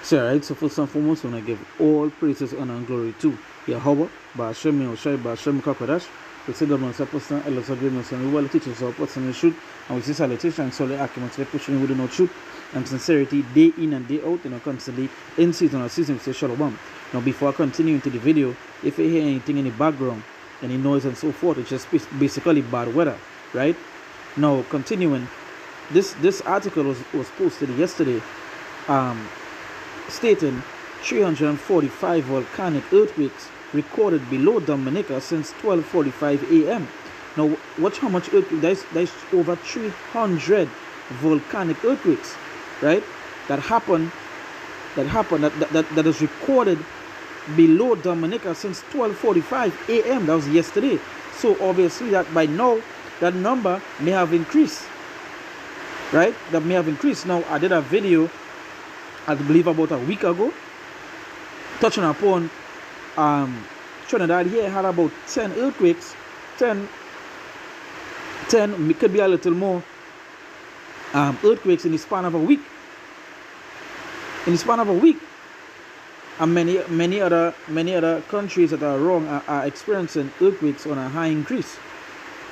So, right, so first and foremost, when I give all praises, honor, and glory to Yahweh, Ba'ashem Yahushai, Ba'ashem Kakodash, we say the most person, Allah Sabri, Muslim, we will teach us our person in truth, and we see salutation and solid arguments, we pushing who do not truth and sincerity day in and day out, constantly in season or season, we say Shalom. Now, before I continue into the video, if you hear anything in the background, any noise and so forth, it's just basically bad weather, right? Now, continuing, this article was posted yesterday, stating 345 volcanic earthquakes recorded below Dominica since 12:45 a.m. Now, watch how much earthquake. That's over 300 volcanic earthquakes, right? That is recorded below Dominica since 12:45 a.m. That was yesterday. So obviously, that by now that number may have increased, right? That may have increased. Now, I did a video, I believe about a week ago, touching upon Trinidad here had about 10 earthquakes, 10 could be a little more earthquakes in the span of a week. And many other countries that are wrong are experiencing earthquakes on a high increase,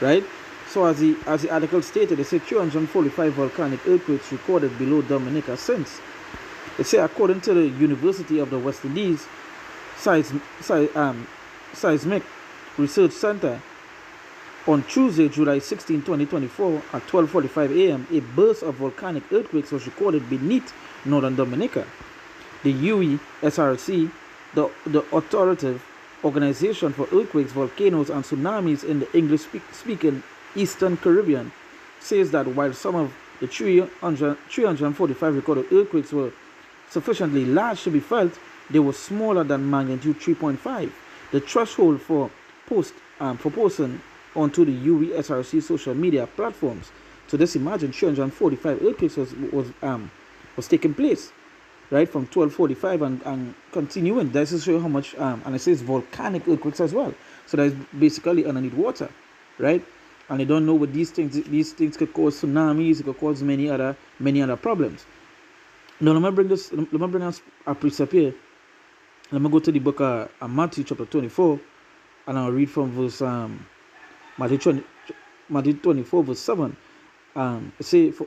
right? So as the article stated, they say 345 volcanic earthquakes recorded below Dominica since. They say according to the University of the West Indies Seismic Research Center, on Tuesday, July 16, 2024, at 12:45 a.m., a burst of volcanic earthquakes was recorded beneath northern Dominica. The UESRC, the authoritative organization for earthquakes, volcanoes, and tsunamis in the English-speaking Eastern Caribbean, says that while some of the 345 recorded earthquakes were sufficiently large to be felt, they were smaller than magnitude 3.5. The threshold for posting onto the UESRC social media platforms. So just imagine 345 earthquakes was taking place, right, from 12:45 and continuing. This is showing how much and it says volcanic earthquakes as well. So that's basically underneath water, right? And they don't know what these things could cause tsunamis, it could cause many other problems. Now let me bring us a precept here. Let me go to the book of Matthew chapter 24, and I'll read from verse Matthew 24 verse 7. Say for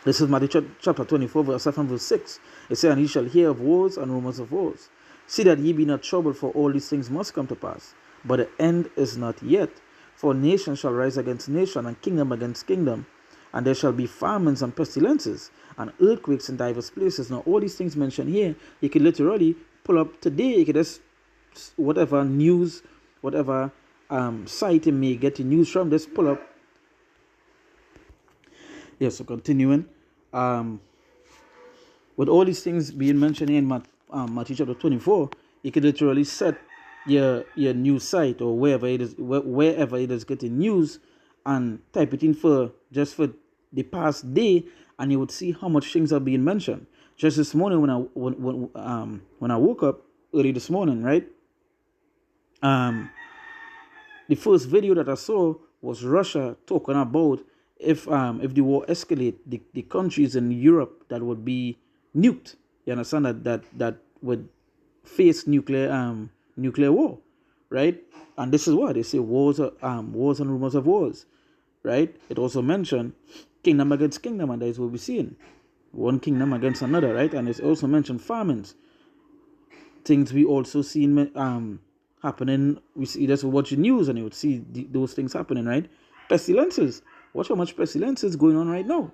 this is Matthew chapter 24 verse 7 verse 6. It says, "And ye shall hear of wars and rumors of wars. See that ye be not troubled, for all these things must come to pass. But the end is not yet. For nation shall rise against nation, and kingdom against kingdom. And there shall be famines and pestilences, and earthquakes in diverse places." Now, all these things mentioned here, you can literally pull up today. You can just, whatever news, whatever site you may get your news from, just pull up. Yeah, so continuing. With all these things being mentioned here in Matthew chapter 24, you can literally set your news site or wherever it is getting news, and type it in for the past day, and you would see how much things are being mentioned. Just this morning when I woke up early this morning, right? The first video that I saw was Russia talking about if the war escalate, the countries in Europe that would be nuked. You understand that would face nuclear war, right? And this is what they say: wars and rumors of wars, right? It also mentioned kingdom against kingdom, and that is what we're seeing, one kingdom against another, right? And it's also mentioned famines, things we also seen happening. We see just watching news, and you would see those things happening, right? Pestilences. Watch how much pestilences going on right now.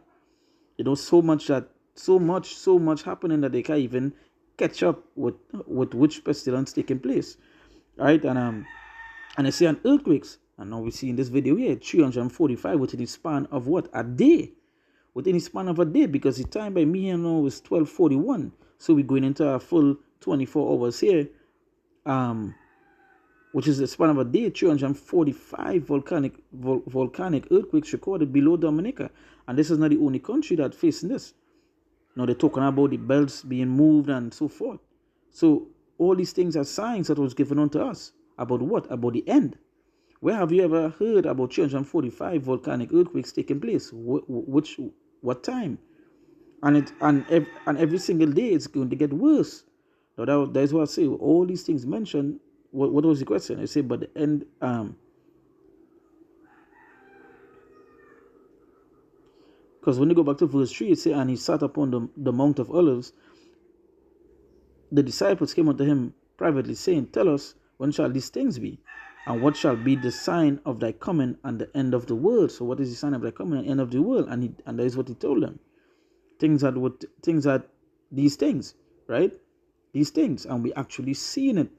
You know, so much happening that they can't even catch up with which pestilence taking place, right? And I see an earthquakes, and now we see in this video here 345 within the span of what, a day, within the span of a day, because the time by me here now is 12:41, so we're going into a full 24 hours here, which is the span of a day. 345 volcanic earthquakes recorded below Dominica, and this is not the only country that facing this. Now they're talking about the belts being moved and so forth. So all these things are signs that was given unto us about what? About the end. Where have you ever heard about 345 volcanic earthquakes taking place? What time? And every single day it's going to get worse. Now that is what I say. All these things mentioned. What was the question? I say, but the end. Because when you go back to verse 3, it says, and he sat upon the Mount of Olives. The disciples came unto him privately, saying, Tell us, when shall these things be? And what shall be the sign of thy coming and the end of the world? So what is the sign of thy coming and end of the world? And that is what he told them. These things, right? These things. And we actually seeing it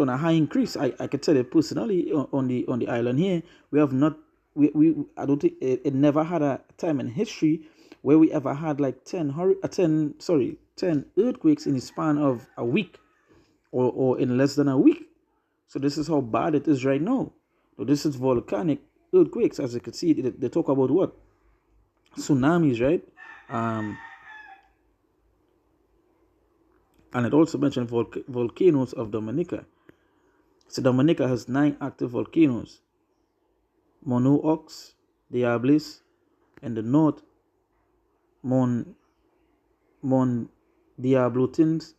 on a high increase. I can tell you personally on the island here, we have not I don't think it never had a time in history where we ever had like 10 earthquakes in the span of a week or in less than a week. So this is how bad it is right now. So this is volcanic earthquakes. As you can see, they talk about what? Tsunamis, right? And it also mentioned volcanoes of Dominica. So Dominica has 9 active volcanoes. Monoocs, Diablis, in the north, Mon Diablotins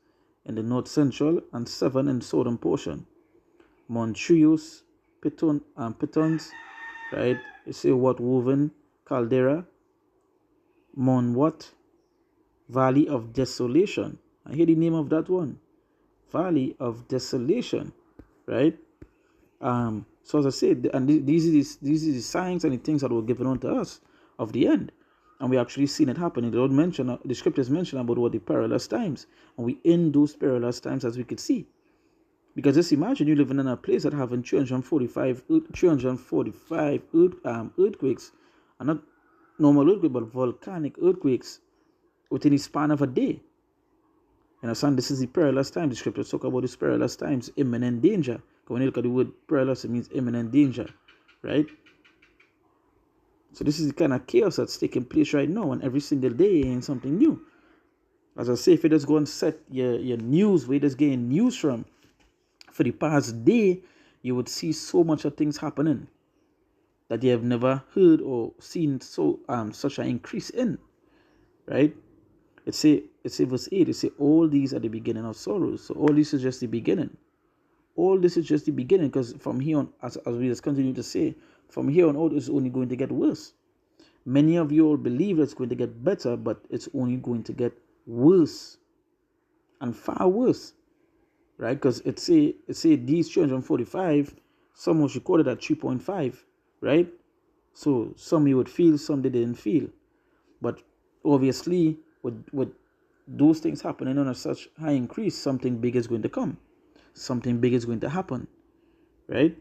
in the north central, and 7 in the southern portion. Montreux, Pitons, right? You see what Woven, Caldera, What, Valley of Desolation. I hear the name of that one. Valley of Desolation, right? So as I said, and these are the signs and the things that were given unto us of the end. And we actually seen it happen. The scriptures mention about what the perilous times. And we in those perilous times, as we could see. Because just imagine you living in a place that having 345 earthquakes. And not normal earthquakes, but volcanic earthquakes within the span of a day. You understand? This is the perilous time. The scriptures talk about this perilous times, imminent danger. When you look at the word perilous, it means imminent danger, right? So this is the kind of chaos that's taking place right now, and every single day ain't something new. As I say, if you just go and set your news, where you just getting news from, for the past day, you would see so much of things happening that you have never heard or seen such an increase in, right? It say verse 8, it say, all these are the beginning of sorrows. So all this is just the beginning. All this is just the beginning, because from here on, as we just continue to say, from here on out, it's only going to get worse. Many of you all believe it's going to get better, but it's only going to get worse and far worse, right? Because it say these 345, some was recorded at 3.5, right? So some you would feel, some they didn't feel. But obviously, with those things happening on a such high increase, something big is going to come. Something big is going to happen, right?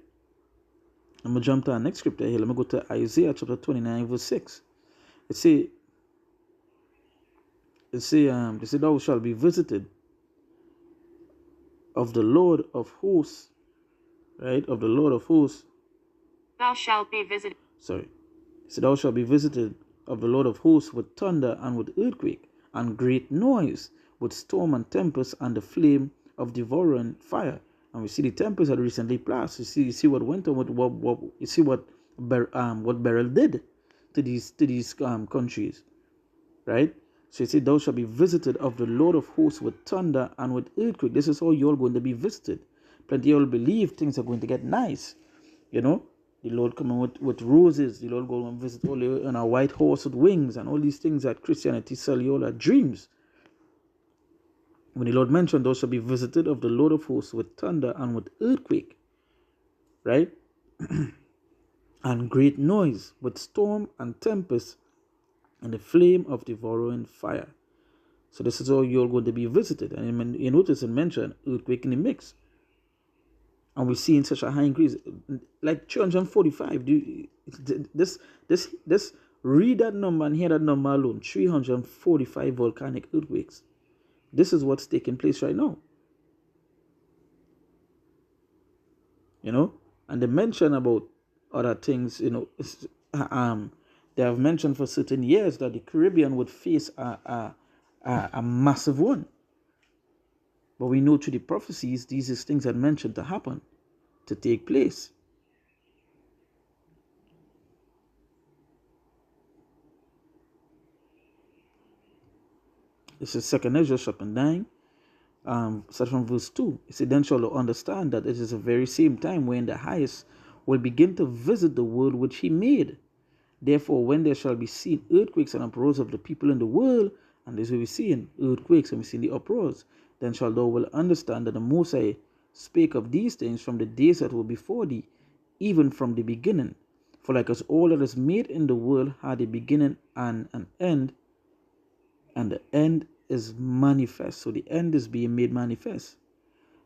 I'm going to jump to our next scripture here. Let me go to Isaiah chapter 29, verse 6. It say, thou shalt be visited of the Lord of hosts, right? Of the Lord of hosts. Thou shalt be visited. Sorry. It said, thou shalt be visited of the Lord of hosts with thunder and with earthquake and great noise, with storm and tempest and the flame of devouring fire. And we see the tempest had recently passed. You see what went on with what you see what Beryl did to these countries, right? So it said, thou shalt be visited of the Lord of hosts with thunder and with earthquake. This is how you're going to be visited. Plenty of you believe things are going to get nice, you know. The Lord coming with roses. The Lord going and visit all you on a white horse with wings, and all these things that Christianity sell you all are dreams. When the Lord mentioned, thou shalt be visited of the Lord of hosts with thunder and with earthquake, right? And great noise, with storm and tempest and the flame of devouring fire. So this is how you're going to be visited. And you notice it mentioned earthquake in the mix. And we're seeing such a high increase, like 345. This read that number and hear that number alone. 345 volcanic earthquakes. This is what's taking place right now. You know, and they mention about other things. You know, they have mentioned for certain years that the Caribbean would face a massive one. But we know through the prophecies, these things are mentioned to happen. to take place. This is 2 Ezra chapter 9, starting from verse 2. It said, then shall thou understand that it is the very same time when the highest will begin to visit the world which he made. Therefore, when there shall be seen earthquakes and uproars of the people in the world, and this will be seen earthquakes and we see the uproars, then shall thou will understand that the Most High spake of these things from the days that were before thee, even from the beginning. For like as all that is made in the world had a beginning and an end, and the end is manifest. So the end is being made manifest.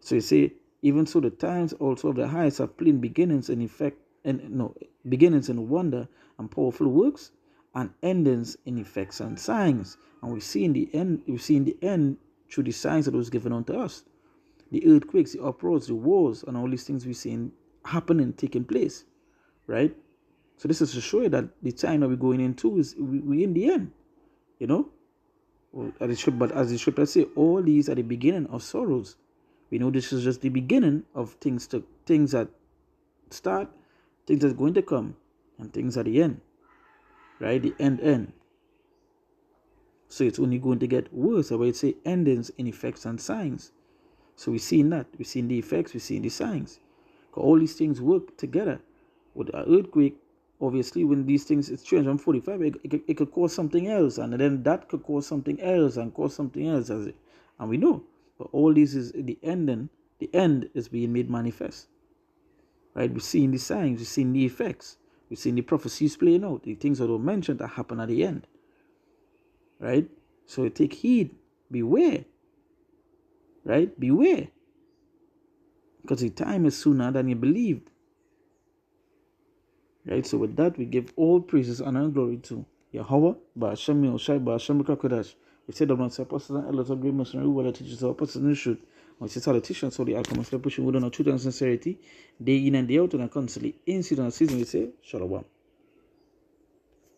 So you say, even so the times also of the highest have plain beginnings and effect, and no beginnings in wonder and powerful works, and endings in effects and signs. And we see in the end through the signs that was given unto us. The earthquakes, the uproars, the wars, and all these things we see happening, taking place. Right? So this is to show you that the time that we're going into is we in the end. You know? But as the scripture say, all these are the beginning of sorrows. We know this is just the beginning of things that start, things that's going to come, and things at the end. Right? The end. So it's only going to get worse. I would say endings in effects and signs. So we're seeing that. We're seeing the effects, we're seeing the signs. All these things work together. With an earthquake, obviously, when these things, it's 345, it could cause something else, and then that could cause something else, and cause something else, and we know. But all this is the ending. The end is being made manifest. Right? We're seeing the signs, we're seeing the effects, we're seeing the prophecies playing out, the things that were mentioned that happen at the end. Right? So take heed, beware. Right? Beware. Because the time is sooner than you believed. Right? So with that, we give all praises, honor, and glory to Yahweh, Ba'ashem Yoshai, Ba'ashem Kakodash. We say, Domnot, apostles and elders of great missionary, who are teachers of apostles in the truth. We say, politicians, so the outcome of pushing within our truth and sincerity, day in and day out, and constantly in season and season, we say, Shalom.